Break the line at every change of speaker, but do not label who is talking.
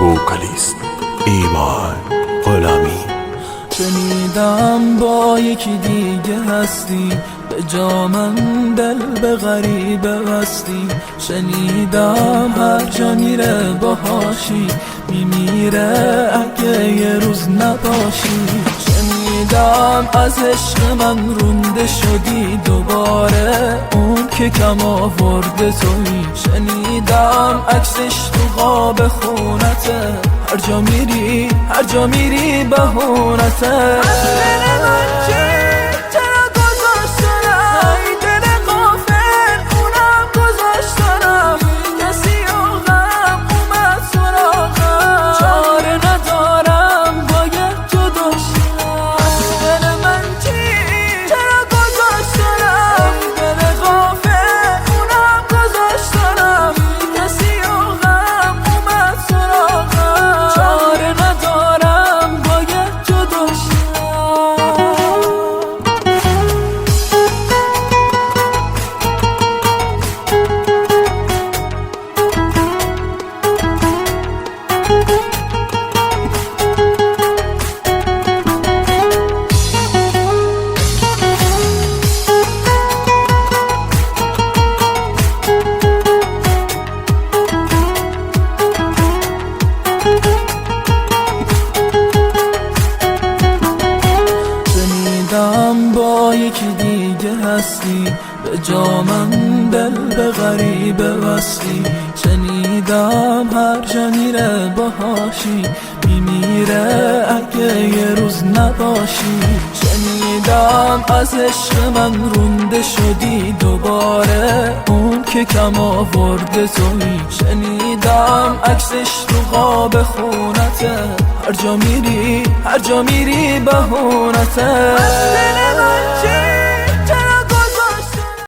وکالیست ایمان غلامی.
شنیدم با یکی دیگه هستی، به جا من دل به غریبه بستی. شنیدم هر جا میره باهاشی، میمیره اگه یه روز نباشی. شنیدم از عشق من رونده شدی دوباره، اون که کم آورده تویی. شنیدم عکسش تو قاب خونته، هر جا میری بهونته. با یکی دیگه هستی، به جا من دل به غریبه بستی. شنیدم هر جا میره باهاشی، میمیره اگه یه روز نباشی. شنیدم از عشق من رونده شدی دوباره، اون که کم آورده تویی. شنیدم عکسش تو قاب خونته، هر جا میری بهونته.